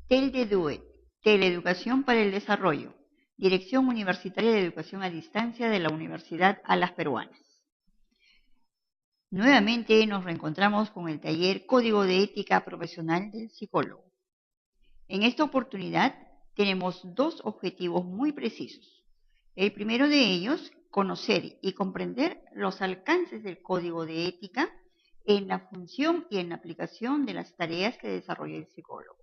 TELDEDUE, Teleeducación para el Desarrollo, Dirección Universitaria de Educación a Distancia de la Universidad Alas Peruanas. Nuevamente nos reencontramos con el taller Código de Ética Profesional del Psicólogo. En esta oportunidad tenemos dos objetivos muy precisos. El primero de ellos, conocer y comprender los alcances del Código de Ética en la función y en la aplicación de las tareas que desarrolla el psicólogo.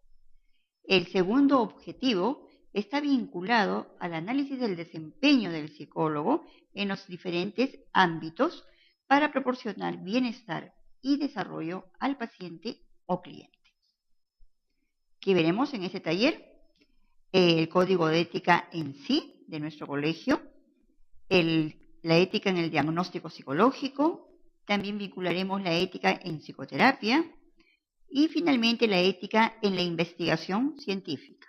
El segundo objetivo está vinculado al análisis del desempeño del psicólogo en los diferentes ámbitos para proporcionar bienestar y desarrollo al paciente o cliente. ¿Qué veremos en este taller? El código de ética en sí de nuestro colegio, la ética en el diagnóstico psicológico, también vincularemos la ética en psicoterapia y finalmente la ética en la investigación científica.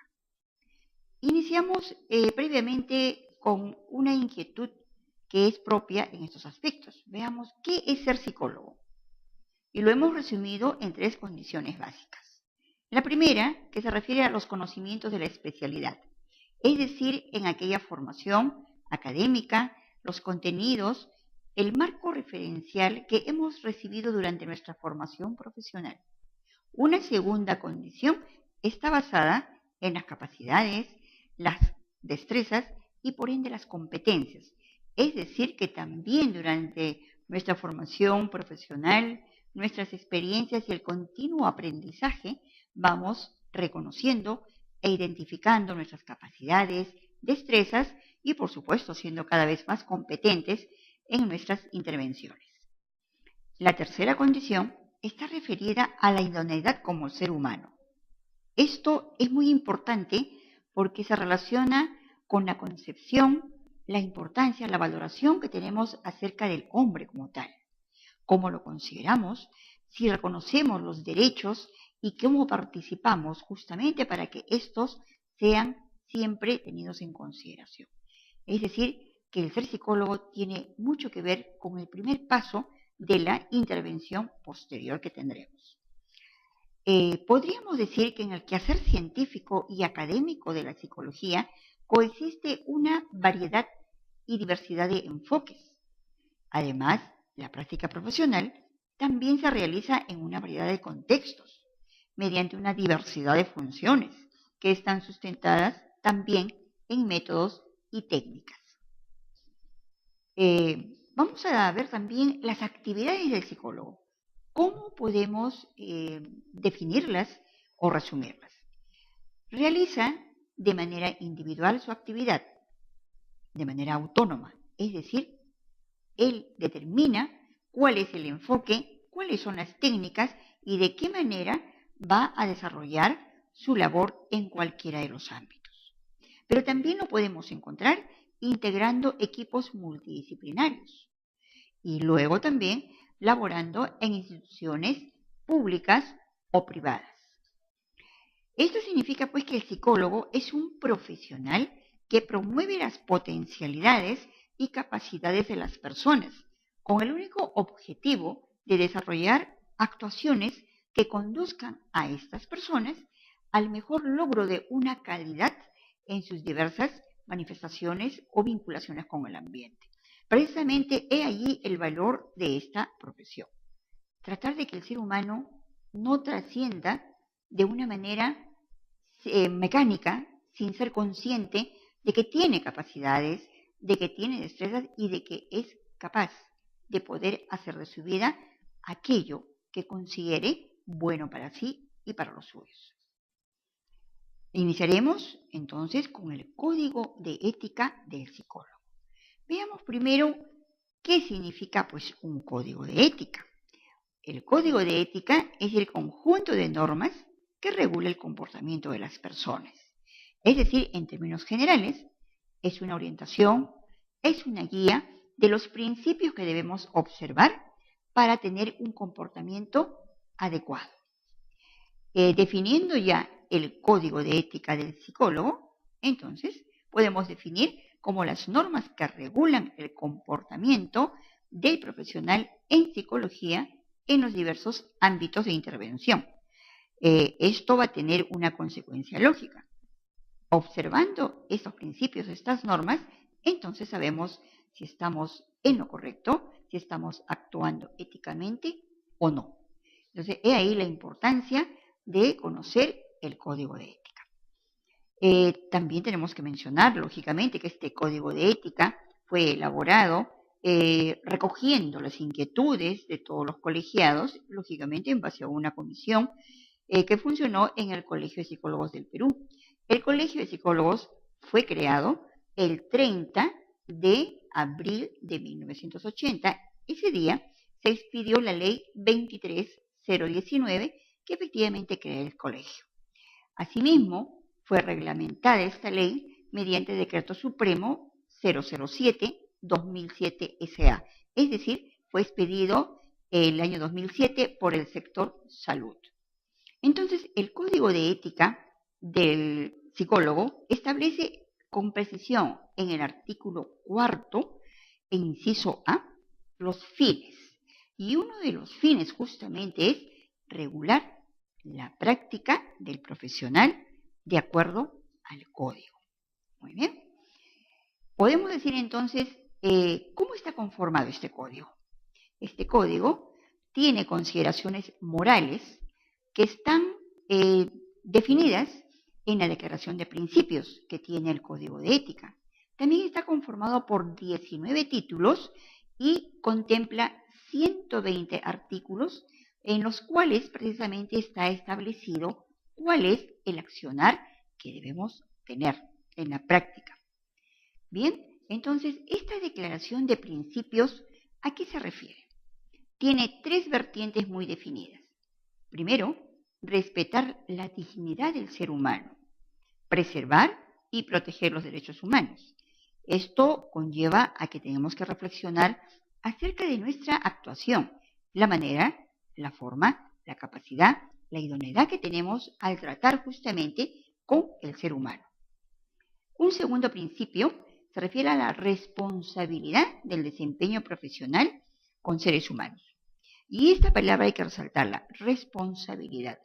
Iniciamos previamente con una inquietud que es propia en estos aspectos. Veamos qué es ser psicólogo. Y lo hemos resumido en tres condiciones básicas. La primera, que se refiere a los conocimientos de la especialidad, es decir, en aquella formación académica, los contenidos, el marco referencial que hemos recibido durante nuestra formación profesional. Una segunda condición está basada en las capacidades, las destrezas y por ende las competencias. Es decir, que también durante nuestra formación profesional, nuestras experiencias y el continuo aprendizaje, vamos reconociendo e identificando nuestras capacidades, destrezas y por supuesto siendo cada vez más competentes en nuestras intervenciones. La tercera condición está referida a la idoneidad como ser humano. Esto es muy importante porque se relaciona con la concepción, la importancia, la valoración que tenemos acerca del hombre como tal. Cómo lo consideramos, si reconocemos los derechos y cómo participamos justamente para que estos sean siempre tenidos en consideración. Es decir, que el ser psicólogo tiene mucho que ver con el primer paso de la intervención posterior que tendremos. Podríamos decir que en el quehacer científico y académico de la psicología coexiste una variedad y diversidad de enfoques. Además, la práctica profesional también se realiza en una variedad de contextos, mediante una diversidad de funciones que están sustentadas también en métodos y técnicas. Vamos a ver también las actividades del psicólogo. ¿Cómo podemos definirlas o resumirlas? Realiza de manera individual su actividad, de manera autónoma, es decir, él determina cuál es el enfoque, cuáles son las técnicas y de qué manera va a desarrollar su labor en cualquiera de los ámbitos. Pero también lo podemos encontrar integrando equipos multidisciplinarios y luego también laborando en instituciones públicas o privadas. Esto significa pues que el psicólogo es un profesional que promueve las potencialidades y capacidades de las personas, con el único objetivo de desarrollar actuaciones que conduzcan a estas personas al mejor logro de una calidad en sus diversas manifestaciones o vinculaciones con el ambiente. Precisamente he allí el valor de esta profesión. Tratar de que el ser humano no trascienda de una manera mecánica, sin ser consciente de que tiene capacidades, de que tiene destrezas y de que es capaz de poder hacer de su vida aquello que considere bueno para sí y para los suyos. Iniciaremos entonces con el código de ética del psicólogo. Veamos primero qué significa pues un código de ética. El código de ética es el conjunto de normas que regula el comportamiento de las personas. Es decir, en términos generales, es una orientación, es una guía de los principios que debemos observar para tener un comportamiento adecuado. Definiendo ya el código de ética del psicólogo, entonces podemos definir como las normas que regulan el comportamiento del profesional en psicología en los diversos ámbitos de intervención. Esto va a tener una consecuencia lógica. Observando estos principios, estas normas, entonces sabemos si estamos en lo correcto, si estamos actuando éticamente o no. Entonces, he ahí la importancia de conocer el código de ética. También tenemos que mencionar, lógicamente, que este código de ética fue elaborado recogiendo las inquietudes de todos los colegiados, lógicamente en base a una comisión que funcionó en el Colegio de Psicólogos del Perú. El Colegio de Psicólogos fue creado el 30 de abril de 1980. Ese día se expidió la ley 23019 que efectivamente crea el colegio. Asimismo, fue reglamentada esta ley mediante Decreto Supremo 007-2007 SA, es decir, fue expedido el año 2007 por el sector salud. Entonces, el Código de Ética del psicólogo establece con precisión en el artículo 4, inciso A, los fines. Y uno de los fines justamente es regular la práctica del profesional de acuerdo al código. Muy bien. Podemos decir entonces, ¿cómo está conformado este código? Este código tiene consideraciones morales que están definidas en la Declaración de Principios que tiene el Código de Ética. También está conformado por 19 títulos y contempla 120 artículos en los cuales precisamente está establecido cuál es el accionar que debemos tener en la práctica. Bien, entonces, esta Declaración de Principios, ¿a qué se refiere? Tiene tres vertientes muy definidas. Primero, respetar la dignidad del ser humano, preservar y proteger los derechos humanos. Esto conlleva a que tenemos que reflexionar acerca de nuestra actuación, la manera, la forma, la capacidad, la idoneidad que tenemos al tratar justamente con el ser humano. Un segundo principio se refiere a la responsabilidad del desempeño profesional con seres humanos. Y esta palabra hay que resaltarla, responsabilidad.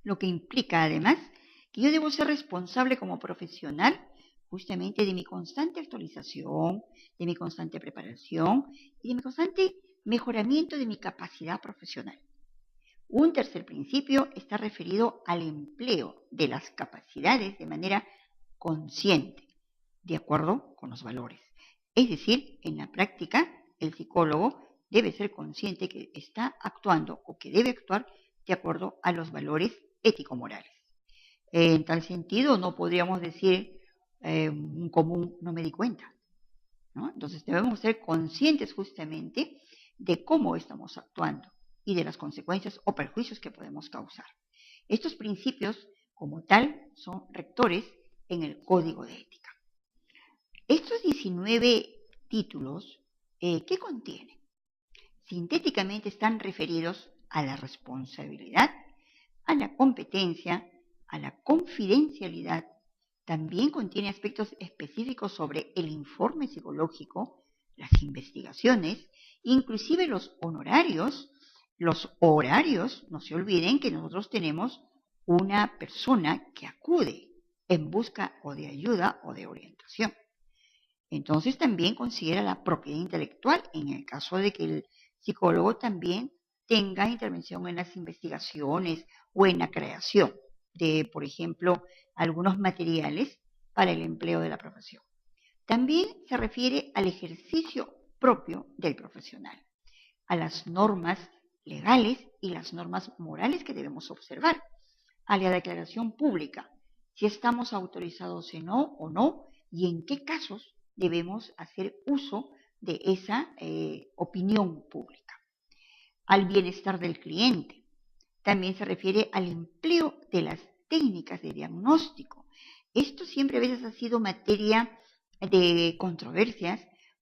Lo que implica además que yo debo ser responsable como profesional justamente de mi constante actualización, de mi constante preparación y de mi constante mejoramiento de mi capacidad profesional. Un tercer principio está referido al empleo de las capacidades de manera consciente, de acuerdo con los valores. Es decir, en la práctica, el psicólogo debe ser consciente que está actuando o que debe actuar de acuerdo a los valores ético-morales. En tal sentido, no podríamos decir un común no me di cuenta, ¿no? Entonces debemos ser conscientes justamente de cómo estamos actuando y de las consecuencias o perjuicios que podemos causar. Estos principios, como tal, son rectores en el Código de Ética. Estos 19 títulos, ¿qué contienen? Sintéticamente están referidos a la responsabilidad, a la competencia, a la confidencialidad. También contiene aspectos específicos sobre el informe psicológico, las investigaciones, inclusive los honorarios, los horarios. No se olviden que nosotros tenemos una persona que acude en busca o de ayuda o de orientación. Entonces también considera la propiedad intelectual en el caso de que el psicólogo también tenga intervención en las investigaciones o en la creación de, por ejemplo, algunos materiales para el empleo de la profesión. También se refiere al ejercicio propio del profesional, a las normas legales y las normas morales que debemos observar, a la declaración pública, si estamos autorizados o no, y en qué casos debemos hacer uso de esa opinión pública. Al bienestar del cliente. También se refiere al empleo de las técnicas de diagnóstico. Esto siempre a veces ha sido materia de controversias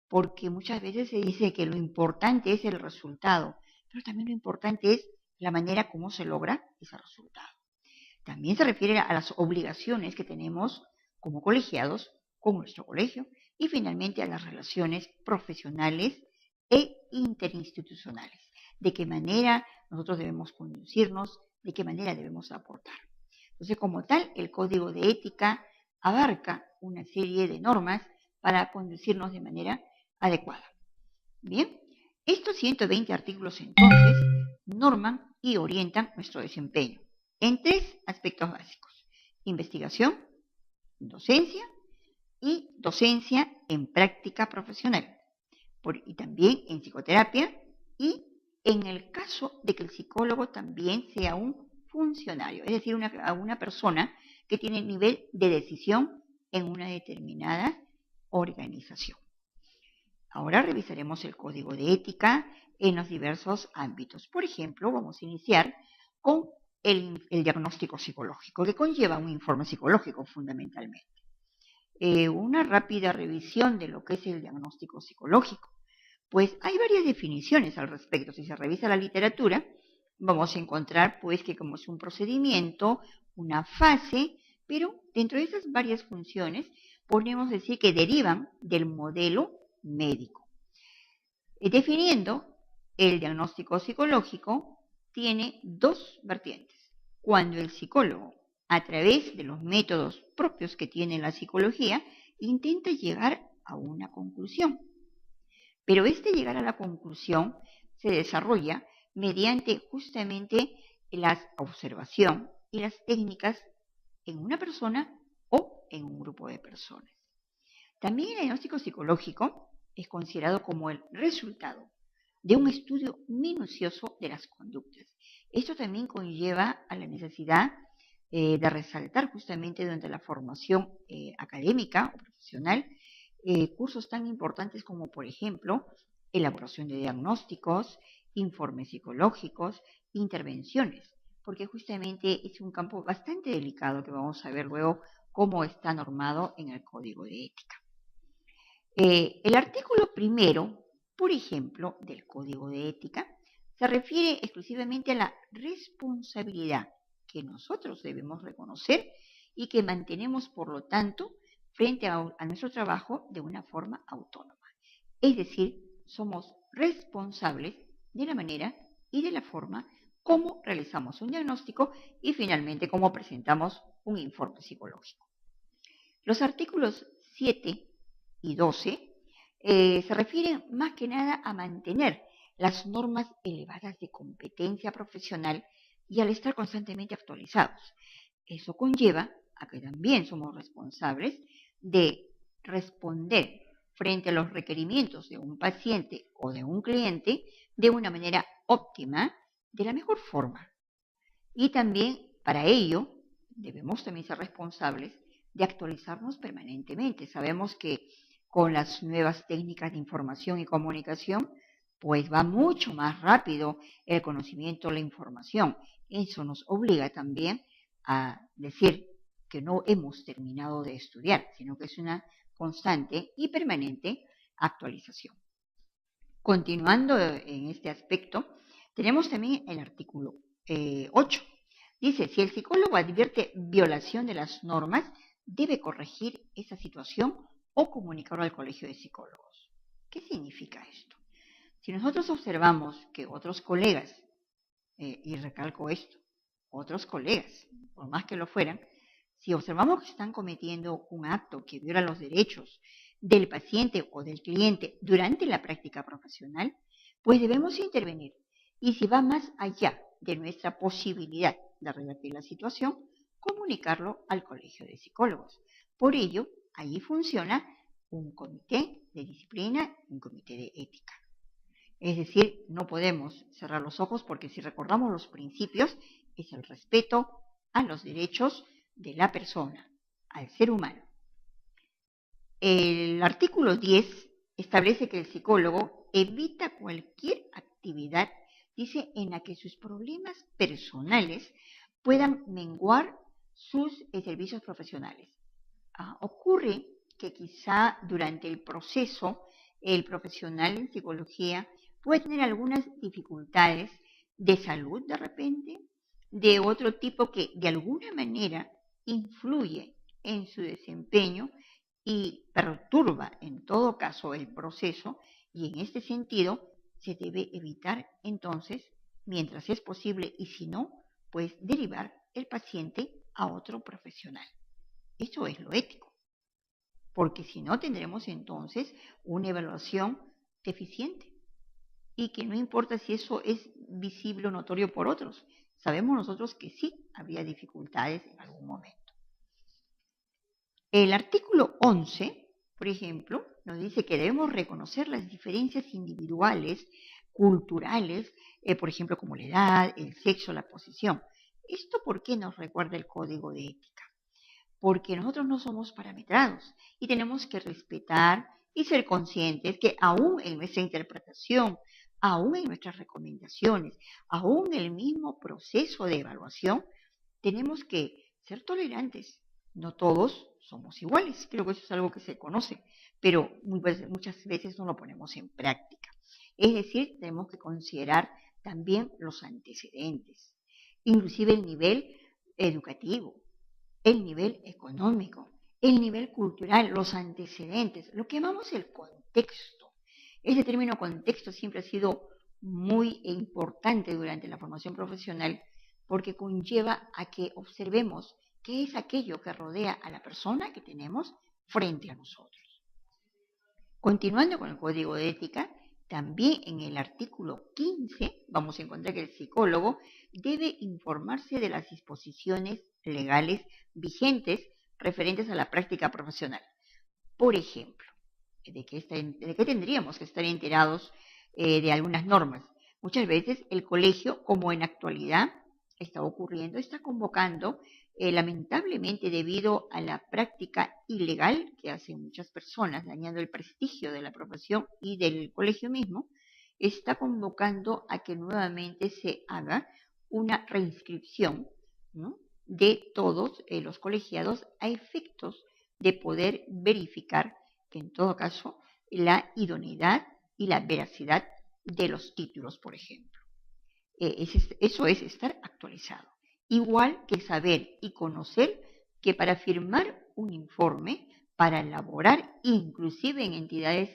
porque muchas veces se dice que lo importante es el resultado, pero también lo importante es la manera como se logra ese resultado. También se refiere a las obligaciones que tenemos como colegiados con nuestro colegio y finalmente a las relaciones profesionales e interinstitucionales. De qué manera nosotros debemos conducirnos de qué manera debemos aportar. Entonces, como tal, el código de ética abarca una serie de normas para conducirnos de manera adecuada. Bien, estos 120 artículos entonces norman y orientan nuestro desempeño en 3 aspectos básicos: investigación, docencia y docencia en práctica profesional, y también en psicoterapia y en el caso de que el psicólogo también sea un funcionario, es decir, una persona que tiene nivel de decisión en una determinada organización. Ahora revisaremos el código de ética en los diversos ámbitos. Por ejemplo, vamos a iniciar con el diagnóstico psicológico, que conlleva un informe psicológico fundamentalmente. Una rápida revisión de lo que es el diagnóstico psicológico. Pues hay varias definiciones al respecto. Si se revisa la literatura, vamos a encontrar pues que como es un procedimiento, una fase, pero dentro de esas varias funciones podemos decir que derivan del modelo médico. Definiendo, el diagnóstico psicológico tiene 2 vertientes. Cuando el psicólogo, a través de los métodos propios que tiene la psicología, intenta llegar a una conclusión. Pero este llegar a la conclusión se desarrolla mediante justamente la observación y las técnicas en una persona o en un grupo de personas. También el diagnóstico psicológico es considerado como el resultado de un estudio minucioso de las conductas. Esto también conlleva a la necesidad de resaltar justamente durante la formación académica o profesional cursos tan importantes como, por ejemplo, elaboración de diagnósticos, informes psicológicos, intervenciones, porque justamente es un campo bastante delicado que vamos a ver luego cómo está normado en el Código de Ética. El artículo primero, por ejemplo, del Código de Ética, se refiere exclusivamente a la responsabilidad que nosotros debemos reconocer y que mantenemos, por lo tanto, frente a nuestro trabajo de una forma autónoma. Es decir, somos responsables de la manera y de la forma como realizamos un diagnóstico y finalmente cómo presentamos un informe psicológico. Los artículos 7 y 12 se refieren más que nada a mantener las normas elevadas de competencia profesional y al estar constantemente actualizados. Eso conlleva a que también somos responsables de responder frente a los requerimientos de un paciente o de un cliente de una manera óptima, de la mejor forma. Y también para ello debemos también ser responsables de actualizarnos permanentemente. Sabemos que con las nuevas técnicas de información y comunicación, pues va mucho más rápido el conocimiento, la información. Eso nos obliga también a decir que no hemos terminado de estudiar, sino que es una constante y permanente actualización. Continuando en este aspecto, tenemos también el artículo 8. Dice, si el psicólogo advierte violación de las normas, debe corregir esa situación o comunicarlo al colegio de psicólogos. ¿Qué significa esto? Si nosotros observamos que otros colegas, y recalco esto, otros colegas, por más que lo fueran, si observamos que están cometiendo un acto que viola los derechos del paciente o del cliente durante la práctica profesional, pues debemos intervenir. Y si va más allá de nuestra posibilidad de revertir la situación, comunicarlo al colegio de psicólogos. Por ello, allí funciona un comité de disciplina, un comité de ética. Es decir, no podemos cerrar los ojos porque si recordamos los principios, es el respeto a los derechos de la persona, al ser humano. El artículo 10 establece que el psicólogo evita cualquier actividad, dice, en la que sus problemas personales puedan menguar sus servicios profesionales. Ocurre que quizá durante el proceso el profesional en psicología puede tener algunas dificultades de salud de repente, de otro tipo que de alguna manera influye en su desempeño y perturba en todo caso el proceso, y en este sentido se debe evitar entonces, mientras es posible y si no, pues derivar el paciente a otro profesional. Eso es lo ético, porque si no tendremos entonces una evaluación deficiente y que no importa si eso es visible o notorio por otros. Sabemos nosotros que sí habría dificultades en algún momento. El artículo 11, por ejemplo, nos dice que debemos reconocer las diferencias individuales, culturales, por ejemplo, como la edad, el sexo, la posición. ¿Esto por qué nos recuerda el código de ética? Porque nosotros no somos parametrados y tenemos que respetar y ser conscientes que aún en nuestra interpretación, aún en nuestras recomendaciones, aún en el mismo proceso de evaluación, tenemos que ser tolerantes. No todos somos iguales, creo que eso es algo que se conoce, pero muchas veces no lo ponemos en práctica. Es decir, tenemos que considerar también los antecedentes, inclusive el nivel educativo, el nivel económico, el nivel cultural, los antecedentes, lo que llamamos el contexto. Ese término contexto siempre ha sido muy importante durante la formación profesional porque conlleva a que observemos qué es aquello que rodea a la persona que tenemos frente a nosotros. Continuando con el código de ética, también en el artículo 15 vamos a encontrar que el psicólogo debe informarse de las disposiciones legales vigentes referentes a la práctica profesional. Por ejemplo, ¿de qué tendríamos que estar enterados de algunas normas? Muchas veces el colegio, como en actualidad está ocurriendo, está convocando, lamentablemente debido a la práctica ilegal que hacen muchas personas, dañando el prestigio de la profesión y del colegio mismo, está convocando a que nuevamente se haga una reinscripción, ¿no?, de todos los colegiados a efectos de poder verificar que en todo caso la idoneidad y la veracidad de los títulos, por ejemplo. Eso es estar actualizado. Igual que saber y conocer que para firmar un informe, para elaborar inclusive en entidades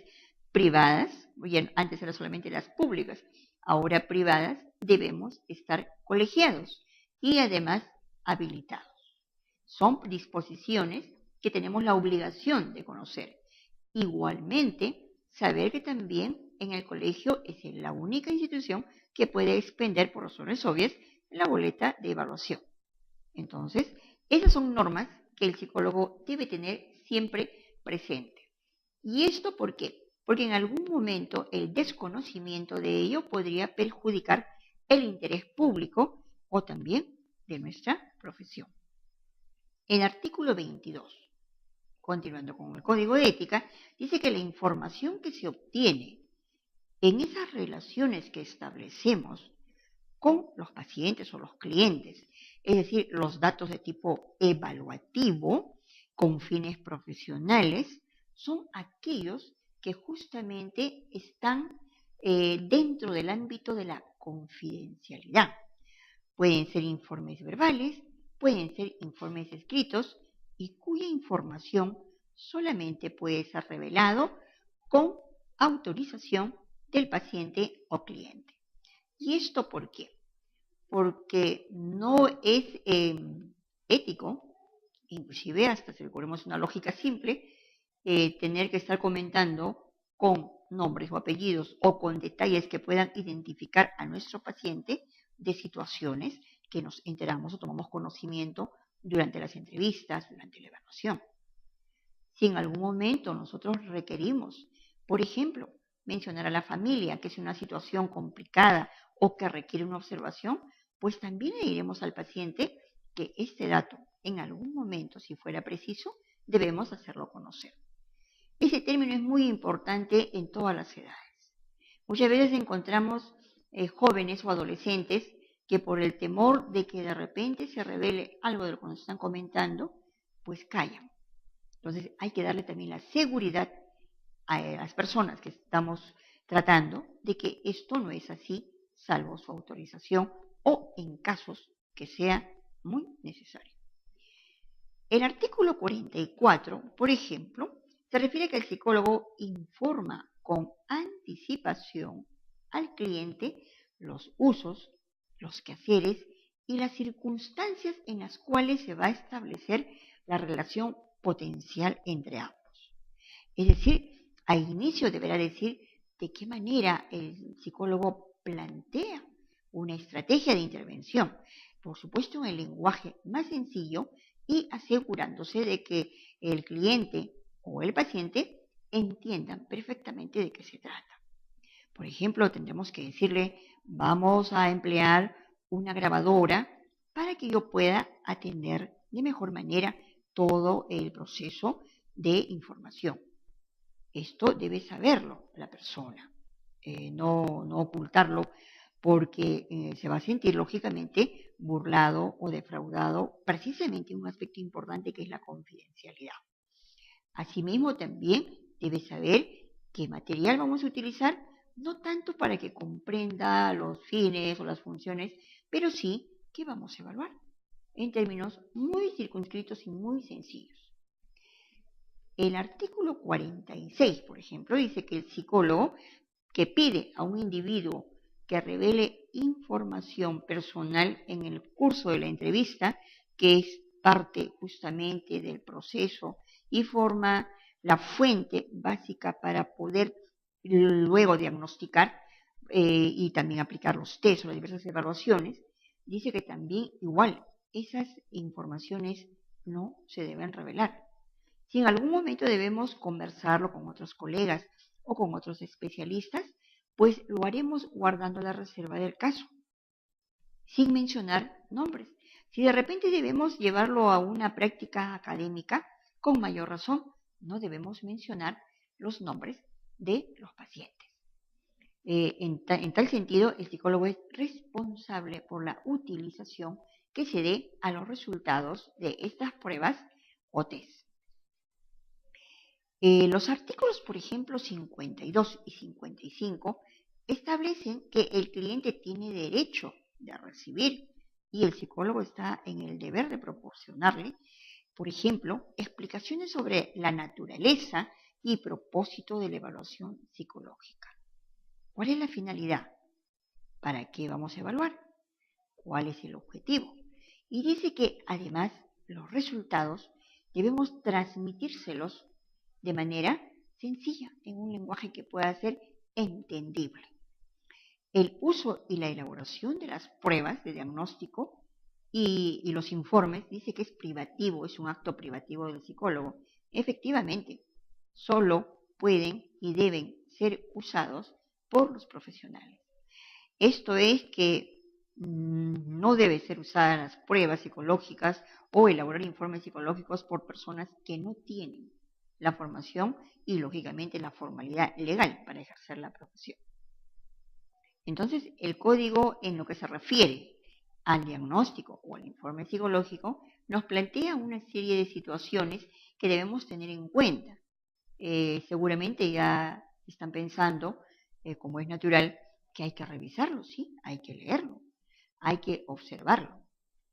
privadas, bien, antes eran solamente las públicas, ahora privadas, debemos estar colegiados y además habilitados. Son disposiciones que tenemos la obligación de conocer. Igualmente, saber que también en el colegio es la única institución que puede expender por razones obvias la boleta de evaluación. Entonces, esas son normas que el psicólogo debe tener siempre presente. ¿Y esto por qué? Porque en algún momento el desconocimiento de ello podría perjudicar el interés público o también de nuestra profesión. El artículo 22, continuando con el código de ética, dice que la información que se obtiene en esas relaciones que establecemos con los pacientes o los clientes, es decir, los datos de tipo evaluativo con fines profesionales, son aquellos que justamente están dentro del ámbito de la confidencialidad. Pueden ser informes verbales, pueden ser informes escritos y cuya información solamente puede ser revelado con autorización del paciente o cliente. ¿Y esto por qué? Porque no es ético, inclusive hasta si recurrimos a una lógica simple, tener que estar comentando con nombres o apellidos o con detalles que puedan identificar a nuestro paciente de situaciones que nos enteramos o tomamos conocimiento durante las entrevistas, durante la evaluación. Si en algún momento nosotros requerimos, por ejemplo, mencionar a la familia que es una situación complicada o que requiere una observación, pues también le diremos al paciente que este dato, en algún momento, si fuera preciso, debemos hacerlo conocer. Ese término es muy importante en todas las edades. Muchas veces encontramos jóvenes o adolescentes que por el temor de que de repente se revele algo de lo que nos están comentando, pues callan. Entonces hay que darle también la seguridad a las personas que estamos tratando de que esto no es así, salvo su autorización o en casos que sea muy necesario. El artículo 44, por ejemplo, se refiere a que el psicólogo informa con anticipación al cliente los usos, los quehaceres y las circunstancias en las cuales se va a establecer la relación potencial entre ambos. Es decir, al inicio deberá decir de qué manera el psicólogo plantea una estrategia de intervención, por supuesto en el lenguaje más sencillo y asegurándose de que el cliente o el paciente entiendan perfectamente de qué se trata. Por ejemplo, tendremos que decirle, vamos a emplear una grabadora para que yo pueda atender de mejor manera todo el proceso de información. Esto debe saberlo la persona, no ocultarlo, porque se va a sentir lógicamente burlado o defraudado precisamente en un aspecto importante que es la confidencialidad. Asimismo, también debe saber qué material vamos a utilizar, no tanto para que comprenda los fines o las funciones, pero sí que vamos a evaluar en términos muy circunscritos y muy sencillos. El artículo 46, por ejemplo, dice que el psicólogo que pide a un individuo que revele información personal en el curso de la entrevista, que es parte justamente del proceso y forma la fuente básica para poder luego diagnosticar y también aplicar los test o las diversas evaluaciones, dice que también igual esas informaciones no se deben revelar. Si en algún momento debemos conversarlo con otros colegas o con otros especialistas, pues lo haremos guardando la reserva del caso, sin mencionar nombres. Si de repente debemos llevarlo a una práctica académica, con mayor razón, no debemos mencionar los nombres de los pacientes. En tal sentido, el psicólogo es responsable por la utilización que se dé a los resultados de estas pruebas o test. Los artículos, por ejemplo, 52 y 55 establecen que el cliente tiene derecho de recibir y el psicólogo está en el deber de proporcionarle, por ejemplo, explicaciones sobre la naturaleza y propósito de la evaluación psicológica. ¿Cuál es la finalidad? ¿Para qué vamos a evaluar? ¿Cuál es el objetivo? Y dice que además los resultados debemos transmitírselos de manera sencilla, en un lenguaje que pueda ser entendible. El uso y la elaboración de las pruebas de diagnóstico y los informes dice que es privativo, es un acto privativo del psicólogo. Efectivamente, solo pueden y deben ser usados por los profesionales. Esto es que no debe ser usadas las pruebas psicológicas o elaborar informes psicológicos por personas que no tienen la formación y, lógicamente, la formalidad legal para ejercer la profesión. Entonces, el código, en lo que se refiere al diagnóstico o al informe psicológico, nos plantea una serie de situaciones que debemos tener en cuenta. Seguramente ya están pensando, como es natural, que hay que revisarlo, sí, hay que leerlo, hay que observarlo.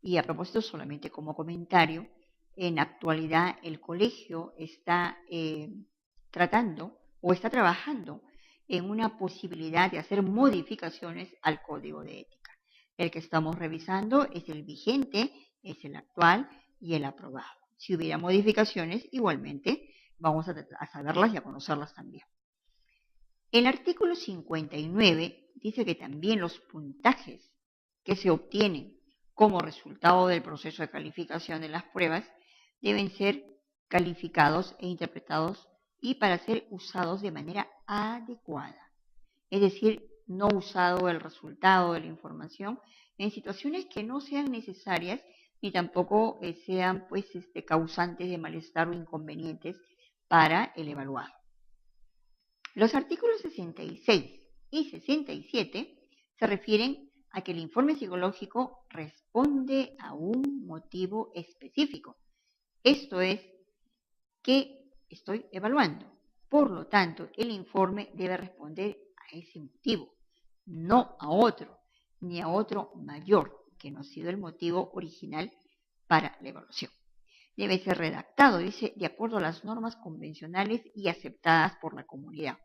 Y a propósito, solamente como comentario, en la actualidad el colegio está tratando o está trabajando en una posibilidad de hacer modificaciones al código de ética. El que estamos revisando es el vigente, es el actual y el aprobado. Si hubiera modificaciones, igualmente vamos a saberlas y a conocerlas también. El artículo 59 dice que también los puntajes que se obtienen como resultado del proceso de calificación de las pruebas deben ser calificados e interpretados y para ser usados de manera adecuada. Es decir, no usado el resultado de la información en situaciones que no sean necesarias ni tampoco sean causantes de malestar o inconvenientes para el evaluado. Los artículos 66 y 67 se refieren a que el informe psicológico responde a un motivo específico. Esto es, que estoy evaluando. Por lo tanto, el informe debe responder a ese motivo, no a otro, ni a otro mayor, que no ha sido el motivo original para la evaluación. Debe ser redactado, dice, de acuerdo a las normas convencionales y aceptadas por la comunidad.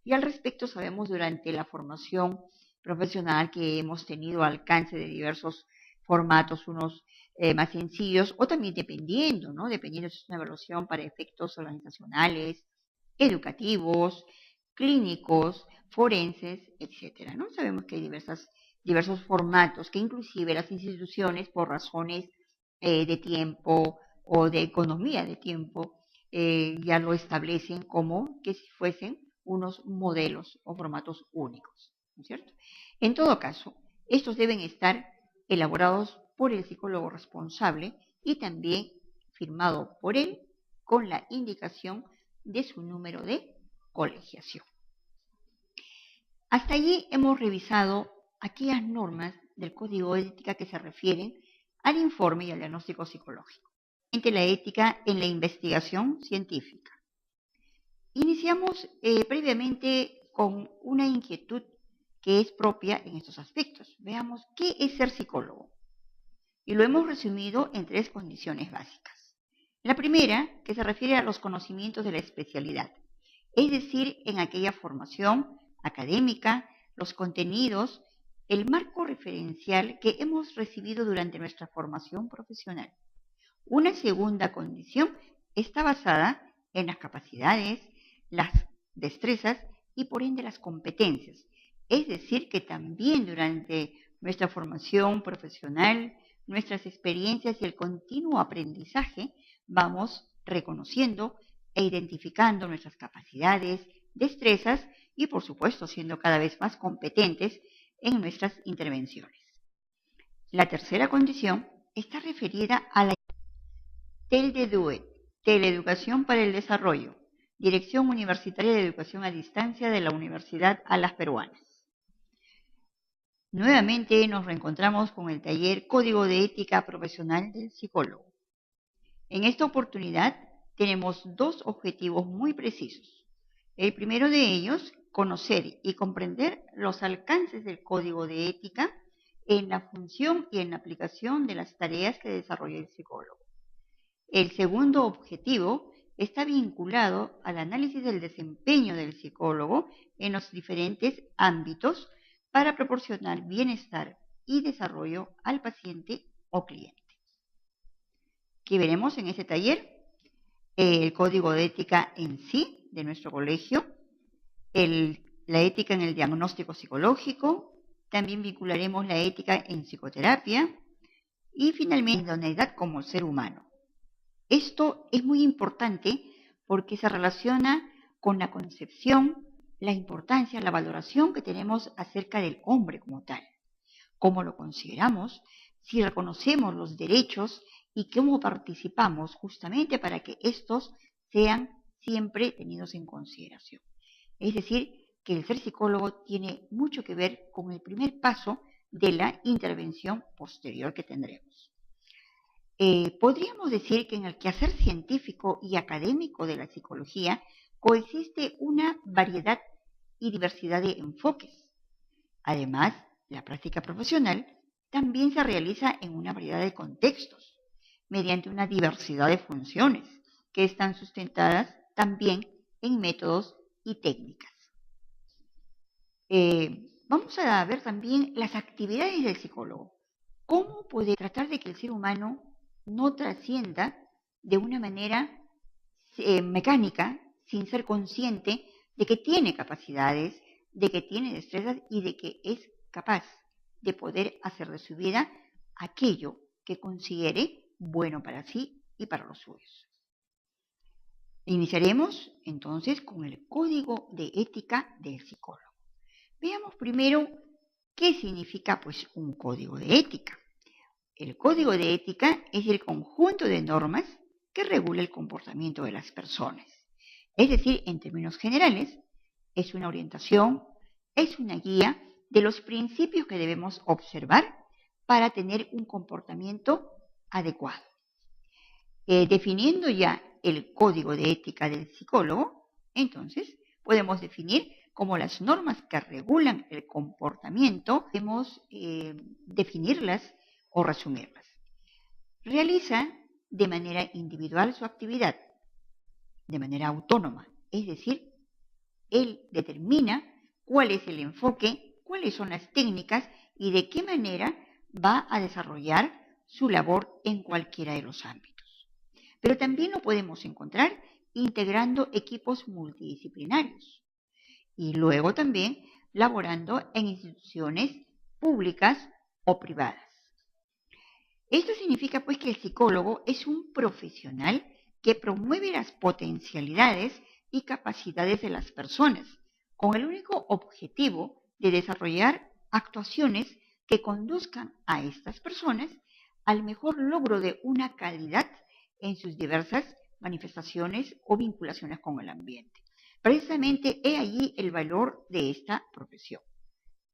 Y al respecto sabemos durante la formación profesional que hemos tenido alcance de diversos formatos, unos más sencillos, o también dependiendo, ¿no? Dependiendo si es una evaluación para efectos organizacionales, educativos, clínicos, forenses, etcétera, ¿no? Sabemos que hay diversos formatos que inclusive las instituciones, por razones de tiempo o de economía de tiempo, ya lo establecen como que si fuesen unos modelos o formatos únicos, ¿no es cierto? En todo caso, estos deben estar elaborados por el psicólogo responsable y también firmado por él con la indicación de su número de colegiación. Hasta allí hemos revisado aquellas normas del Código de Ética que se refieren al informe y al diagnóstico psicológico. La ética en la investigación científica. Iniciamos previamente con una inquietud que es propia en estos aspectos. Veamos qué es ser psicólogo. Y lo hemos resumido en 3 condiciones básicas. La primera, que se refiere a los conocimientos de la especialidad, es decir, en aquella formación académica, los contenidos, el marco referencial que hemos recibido durante nuestra formación profesional. Una segunda condición está basada en las capacidades, las destrezas y por ende las competencias. Es decir, que también durante nuestra formación profesional, nuestras experiencias y el continuo aprendizaje, vamos reconociendo e identificando nuestras capacidades, destrezas y por supuesto siendo cada vez más competentes en nuestras intervenciones. La tercera condición está referida a la TEL-DEDUE, Teleeducación para el Desarrollo, Dirección Universitaria de Educación a Distancia de la Universidad Alas Peruanas. Nuevamente nos reencontramos con el taller Código de Ética Profesional del Psicólogo. En esta oportunidad tenemos 2 objetivos muy precisos. El primero de ellos, conocer y comprender los alcances del Código de Ética en la función y en la aplicación de las tareas que desarrolla el psicólogo. El segundo objetivo está vinculado al análisis del desempeño del psicólogo en los diferentes ámbitos para proporcionar bienestar y desarrollo al paciente o cliente. ¿Qué veremos en este taller? El código de ética en sí de nuestro colegio, la ética en el diagnóstico psicológico, también vincularemos la ética en psicoterapia y finalmente la idoneidad como ser humano. Esto es muy importante porque se relaciona con la concepción, la importancia, la valoración que tenemos acerca del hombre como tal. Cómo lo consideramos, si reconocemos los derechos y cómo participamos justamente para que estos sean siempre tenidos en consideración. Es decir, que el ser psicólogo tiene mucho que ver con el primer paso de la intervención posterior que tendremos. Podríamos decir que en el quehacer científico y académico de la psicología coexiste una variedad y diversidad de enfoques. Además, la práctica profesional también se realiza en una variedad de contextos, mediante una diversidad de funciones que están sustentadas también en métodos y técnicas. Vamos a ver también las actividades del psicólogo. ¿Cómo puede tratar de que el ser humano no trascienda de una manera mecánica, sin ser consciente de que tiene capacidades, de que tiene destrezas y de que es capaz de poder hacer de su vida aquello que considere bueno para sí y para los suyos? Iniciaremos entonces con el código de ética del psicólogo. Veamos primero qué significa pues un código de ética. El código de ética es el conjunto de normas que regula el comportamiento de las personas. Es decir, en términos generales, es una orientación, es una guía de los principios que debemos observar para tener un comportamiento adecuado. Definiendo ya el código de ética del psicólogo, entonces podemos definir como las normas que regulan el comportamiento, podemos definirlas o resumirlas. Realiza de manera individual su actividad, de manera autónoma, es decir, él determina cuál es el enfoque, cuáles son las técnicas y de qué manera va a desarrollar su labor en cualquiera de los ámbitos. Pero también lo podemos encontrar integrando equipos multidisciplinarios y luego también laborando en instituciones públicas o privadas. Esto significa pues que el psicólogo es un profesional que promueve las potencialidades y capacidades de las personas con el único objetivo de desarrollar actuaciones que conduzcan a estas personas al mejor logro de una calidad en sus diversas manifestaciones o vinculaciones con el ambiente. Precisamente he allí el valor de esta profesión.